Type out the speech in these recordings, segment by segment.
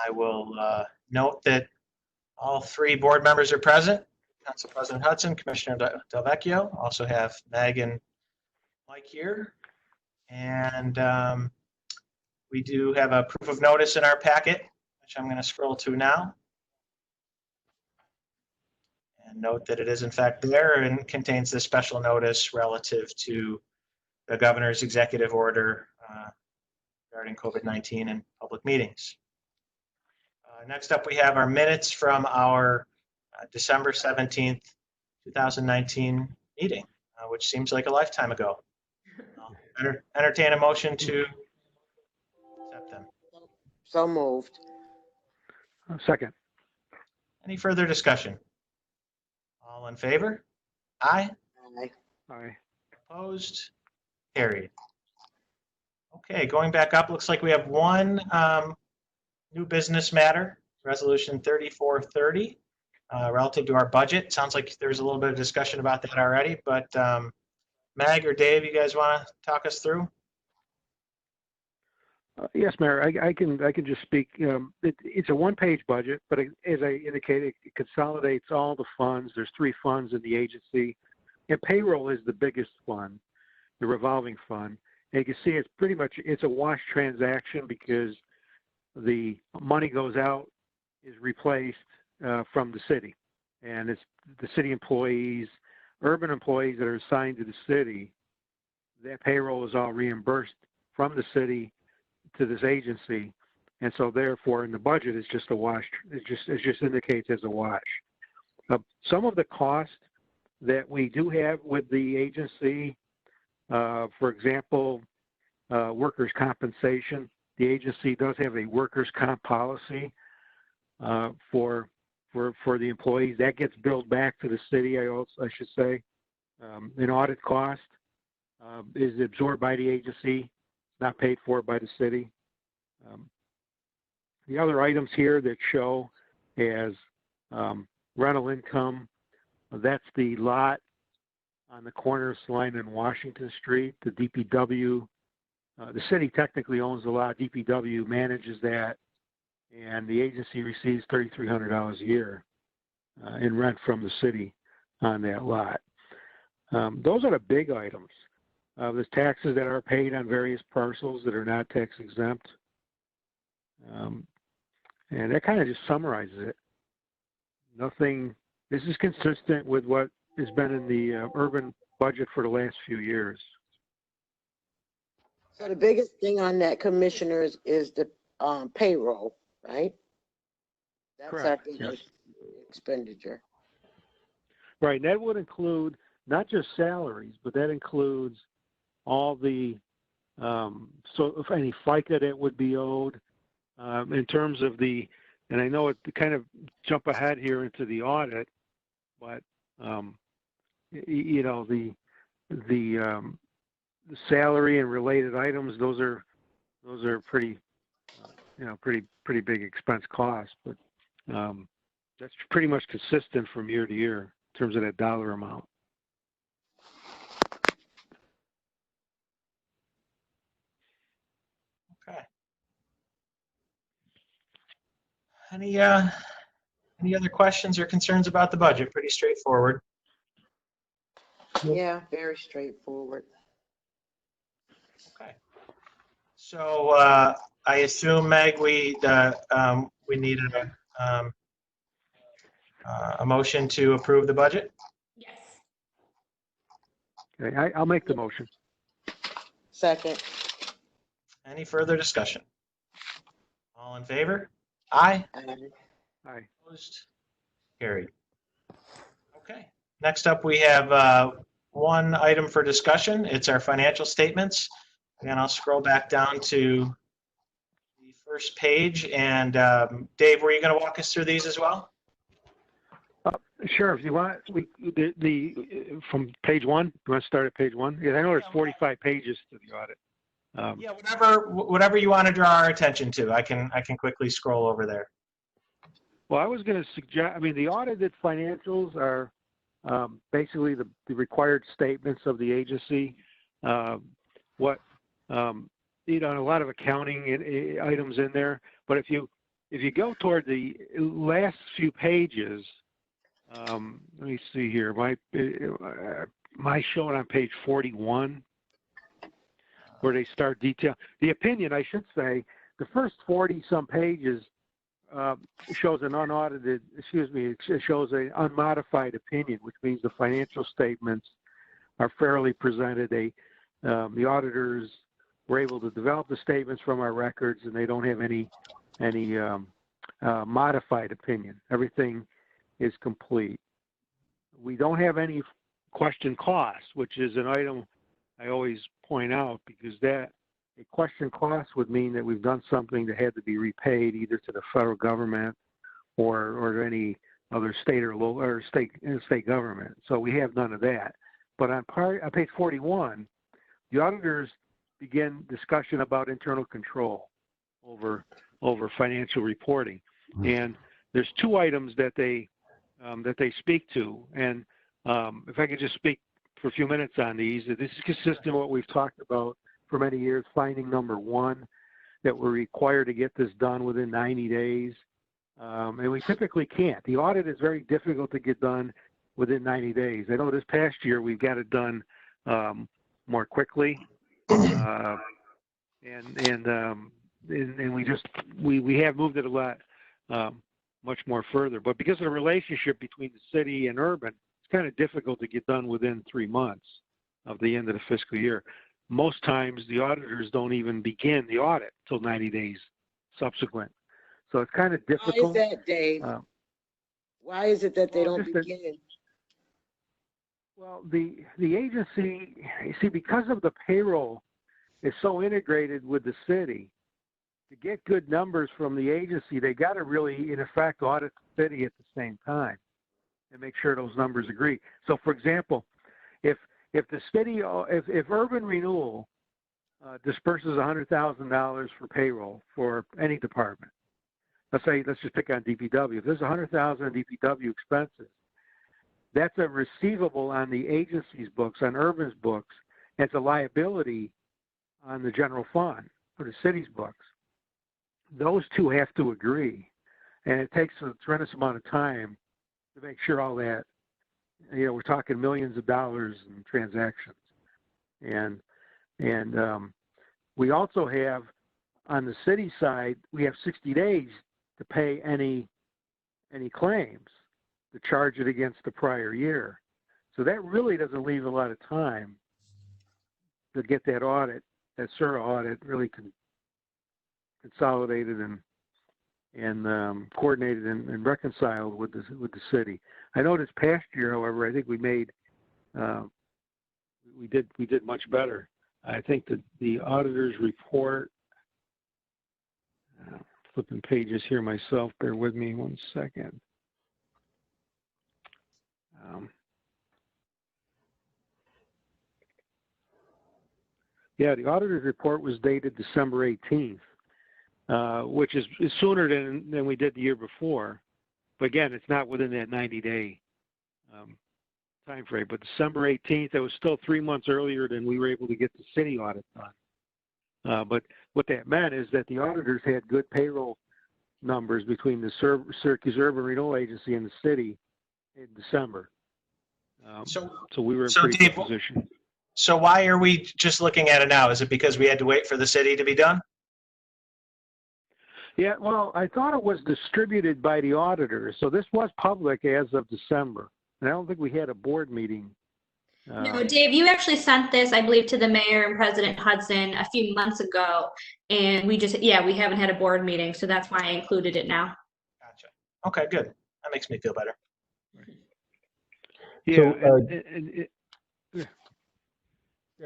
I will note that all three board members are present. Council President Hudson, Commissioner Del Vecchio, also have Meg and Mike here. And we do have a proof of notice in our packet, which I'm going to scroll to now. And note that it is in fact there and contains the special notice relative to the governor's executive order regarding COVID-19 and public meetings. Next up, we have our minutes from our December 17th, 2019 meeting, which seems like a lifetime ago. I'll entertain a motion to accept them. So moved. Second. Any further discussion? All in favor? Aye. Aye. Aye. Opposed? Carried. Okay, going back up, looks like we have one new business matter, Resolution 3430, relative to our budget. Sounds like there's a little bit of discussion about that already, but Meg or Dave, you guys want to talk us through? Yes, Mayor, I can just speak. It's a one-page budget, but as I indicated, it consolidates all the funds. There's three funds in the agency, and payroll is the biggest fund, the revolving fund. And you can see it's a wash transaction because the money goes out, is replaced from the city, and it's the city employees, urban employees that are assigned to the city. That payroll is all reimbursed from the city to this agency, and so therefore in the budget it's just a wash. It just indicates as a wash. Some of the cost that we do have with the agency, for example, workers' compensation. The agency does have a workers' comp policy for the employees that gets billed back to the city. I should say, an audit cost is absorbed by the agency, not paid for by the city. The other items here that show as rental income, that's the lot on the corner of Salina and Washington Street. The DPW, the city technically owns the lot. DPW manages that, and the agency receives $3,300 a year in rent from the city on that lot. Those are the big items. There's taxes that are paid on various parcels that are not tax exempt. And that kind of just summarizes it. This is consistent with what has been in the urban budget for the last few years. So the biggest thing on that, commissioners, is the payroll, right? That's Correct. our biggest expenditure. Right, and that would include not just salaries, but that includes all the, so if any FICA that would be owed, in terms of and I know it kind of jump ahead here into the audit, but, you know, the salary and related items, those are pretty, pretty big expense costs, but that's pretty much consistent from year to year in terms of that dollar amount. Okay. Any other questions or concerns about the budget? Pretty straightforward. Yeah, very straightforward. Okay. So I assume, Meg, we need a motion to approve the budget? Yes. Okay, I'll make the motion. Second. Any further discussion? All in favor? Aye. Aye. Opposed? Carried. Okay. Next up, we have one item for discussion. It's our financial statements. Again, I'll scroll back down to the first page. And Dave, were you going to walk us through these as well? Sure. If you want, from page one. You want to start at page one? Yeah, I know there's 45 pages to the audit. Yeah, whatever you want to draw our attention to. I can quickly scroll over there. Well, I was going to suggest. I mean, the audited financials are basically the required statements of the agency. A lot of accounting items in there. But if you if you go toward the last few pages, let me see here. My showing on page 41, where they start detail. The opinion, I should say, the first 40-some pages shows an unaudited, it shows an unmodified opinion, which means the financial statements are fairly presented. The auditors were able to develop the statements from our records, and they don't have any modified opinion. Everything is complete. We don't have any question costs, which is an item I always point out, because a question cost would mean that we've done something that had to be repaid either to the federal government or any other state or local or state government. So we have none of that. But on page 41, the auditors begin discussion about internal control over financial reporting, and there's two items that they speak to. And if I could just speak for a few minutes on these, this is consistent with what we've talked about for many years. Finding number one, that we're required to get this done within 90 days, and we typically can't. The audit is very difficult to get done within 90 days. I know this past year we've got it done more quickly, and we have moved it a lot much more further. But because of the relationship between the city and urban, it's kind of difficult to get done within 3 months of the end of the fiscal year. Most times the auditors don't even begin the audit until 90 days subsequent. So it's kind of difficult. Why is that, Dave? Why is it that they don't begin? Well, the agency, you see, because of the payroll is so integrated with the city, to get good numbers from the agency, they got to really, in effect, audit the city at the same time and make sure those numbers agree. So, for example, if the city, if Urban Renewal disperses $100,000 for payroll for any department, let's just pick on DPW. If there's $100,000 in DPW expenses, that's a receivable on the agency's books, on Urban's books. It's a liability on the general fund for the city's books. Those two have to agree, and it takes a tremendous amount of time to make sure all that. We're talking millions of dollars in transactions, and we also have, on the city side, we have 60 days to pay any claims, to charge it against the prior year. So that really doesn't leave a lot of time to get that audit, that SURA audit, really consolidated and coordinated and reconciled with the city. I know this past year, however, I think we did much better. I think that the auditor's report, flipping pages here myself, bear with me 1 second. The auditor's report was dated December 18th, which is sooner than we did the year before. But again, it's not within that 90-day time frame. But December 18th, it was still 3 months earlier than we were able to get the city audit done. But what that meant is that the auditors had good payroll numbers between the Syracuse Urban Renewal Agency and the city in December. So we were in pretty good position. So why are we just looking at it now? Is it because we had to wait for the city to be done? Yeah, well, I thought it was distributed by the auditors. So this was public as of December. And I don't think we had a board meeting. No, Dave, you actually sent this, I believe, to the mayor and President Hudson a few months ago. And we haven't had a board meeting. So that's why I included it now. Gotcha. Okay, good. That makes me feel better. Yeah.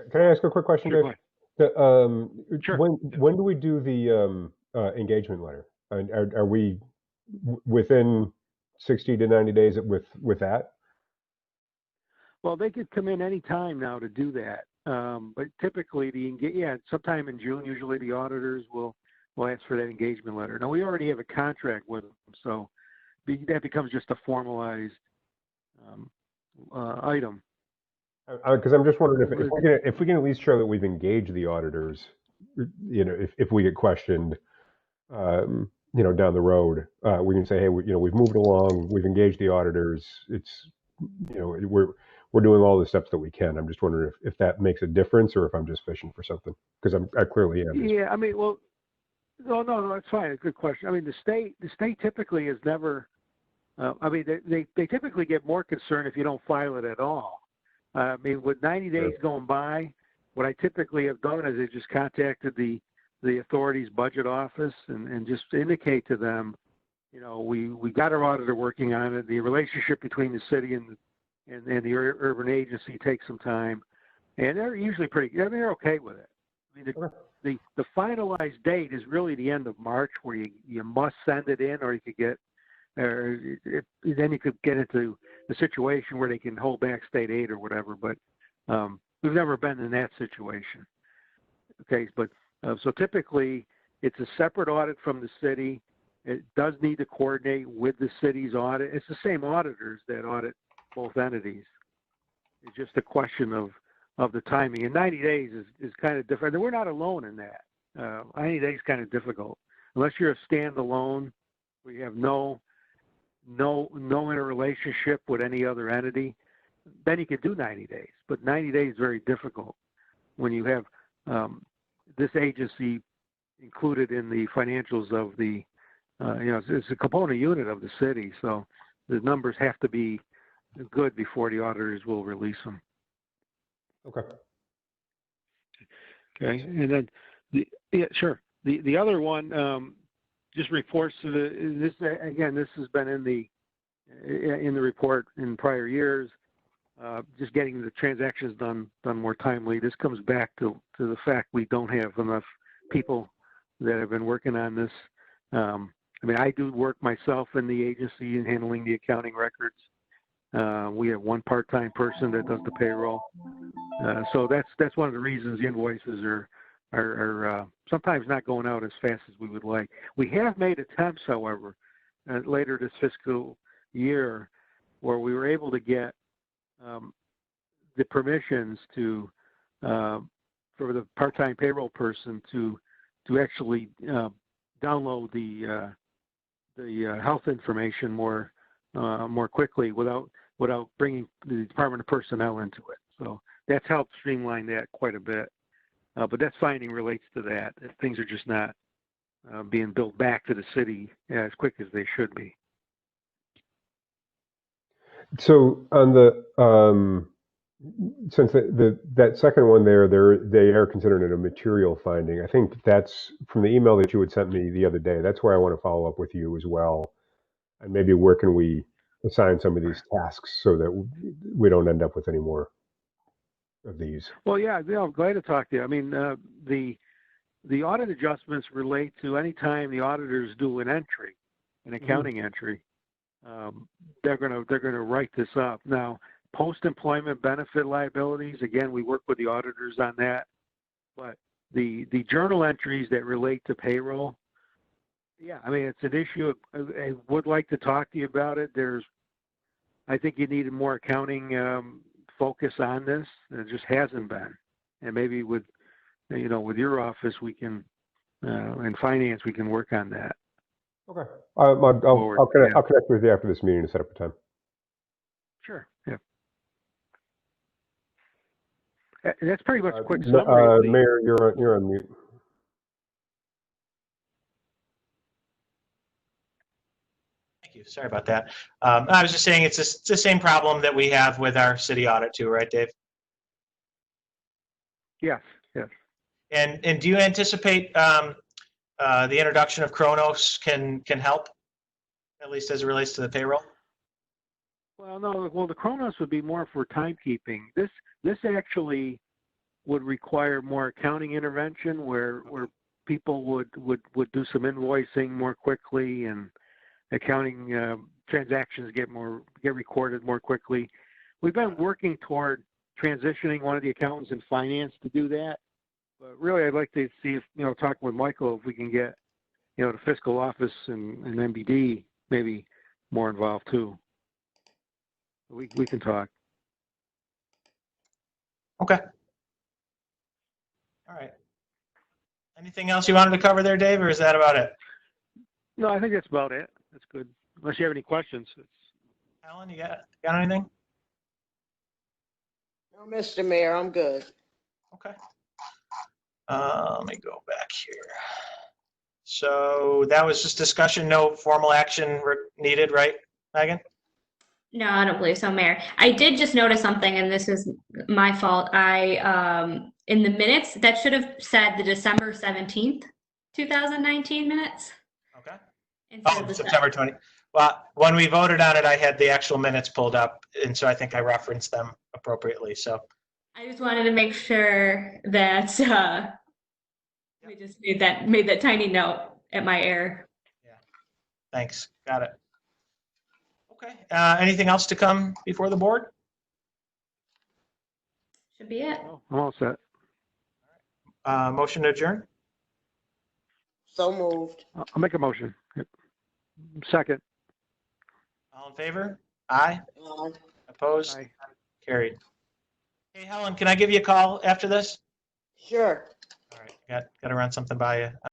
Can I ask a quick question, Sure, Dave? Sure. When do we do the engagement letter? Are we within 60 to 90 days with that? Well, they could come in any time now to do that. But typically, sometime in June, usually the auditors will ask for that engagement letter. Now, we already have a contract with them, so that becomes just a formalized item. Because I'm just wondering if we can at least show that we've engaged the auditors, if we get questioned, down the road, we can say, hey, we've moved along, we've engaged the auditors. It's, we're doing all the steps that we can. I'm just wondering if that makes a difference or if I'm just fishing for something, because I clearly am. Yeah, I mean, well, no, that's fine. Good question. I mean, the state typically is never. I mean, they typically get more concerned if you don't file it at all. I mean, with 90 days going by, what I typically have done is I just contacted the authority's budget office and just indicate to them, we got our auditor working on it. The relationship between the city and the urban agency takes some time, and they're usually they're okay with it. I mean, the finalized date is really the end of March, where you must send it in, or you could get, then you could get into the situation where they can hold back state aid or whatever. But we've never been in that situation. Okay, but so typically it's a separate audit from the city. It does need to coordinate with the city's audit. It's the same auditors that audit both entities. It's just a question of the timing. And 90 days is kind of different. And we're not alone in that. 90 days is kind of difficult. Unless you're a standalone, where you have no interrelationship with any other entity, then you could do 90 days. But 90 days is very difficult when you have this agency included in the financials of the, it's a component unit of the city. So the numbers have to be good before the auditors will release them. Okay. Okay, and then the other one just reports to this again. This has been in the report in prior years. Just getting the transactions done more timely. This comes back to the fact we don't have enough people that have been working on this. I mean, I do work myself in the agency in handling the accounting records. We have one part-time person that does the payroll. So that's one of the reasons the invoices are sometimes not going out as fast as we would like. We have made attempts, however, later this fiscal year, where we were able to get the permissions to for the part-time payroll person to actually download the health information more quickly without bringing the Department of Personnel into it. So that's helped streamline that quite a bit. But that finding relates to that things are just not being billed back to the city as quick as they should be. So on the since that second one they are considering it a material finding. I think that's from the email that you had sent me the other day. That's where I want to follow up with you as well, and maybe where can we assign some of these tasks so that we don't end up with any more of these. Well, yeah, I'm glad to talk to you. I mean, the audit adjustments relate to any time the auditors do an entry, an accounting entry. They're gonna write this up. Now, post-employment benefit liabilities, again, we work with the auditors on that. But the journal entries that relate to payroll, yeah, I mean, it's an issue. I would like to talk to you about it. I think you need more accounting focus on this. It just hasn't been. And maybe with your office, we can, in finance, we can work on that. Okay. I'll connect with you after this meeting to set up a time. Sure. Yeah. That's pretty much a quick summary. Mayor, you're on mute. Thank you. Sorry about that. I was just saying it's the same problem that we have with our city audit too, right, Dave? Yes. Yes. And do you anticipate the introduction of Cronos can help, at least as it relates to the payroll? Well, no. Well, the Cronos would be more for timekeeping. This actually would require more accounting intervention, where people would do some invoicing more quickly, and accounting transactions get recorded more quickly. We've been working toward transitioning one of the accountants in finance to do that. But really, I'd like to see if, talking with Michael, if we can get, the fiscal office and MBD maybe more involved too. We can talk. Okay. All right. Anything else you wanted to cover there, Dave, or is that about it? No, I think that's about it. That's good. Unless you have any questions. Alan, you got anything? No, Mr. Mayor, I'm good. Okay. Let me go back here. So that was just discussion, no formal action needed, right, Megan? No, I don't believe so, Mayor. I did just notice something, and this is my fault. In the minutes, that should have said the December 17th, 2019 minutes. Okay. Instead Oh, of the September 20. Well, when we voted on it, I had the actual minutes pulled up, and so I think I referenced them appropriately. So I just wanted to make sure that we just made that tiny note at my error. thanks. Got it. Okay. Anything else to come before the board? Should be it. Oh, I'm all set. Motion to adjourn? So moved. I'll make a motion. Yep. Second. All in favor? Aye. Opposed? Aye. Carried. Hey, Helen, can I give you a call after this? Sure. All right. Got to run something by you.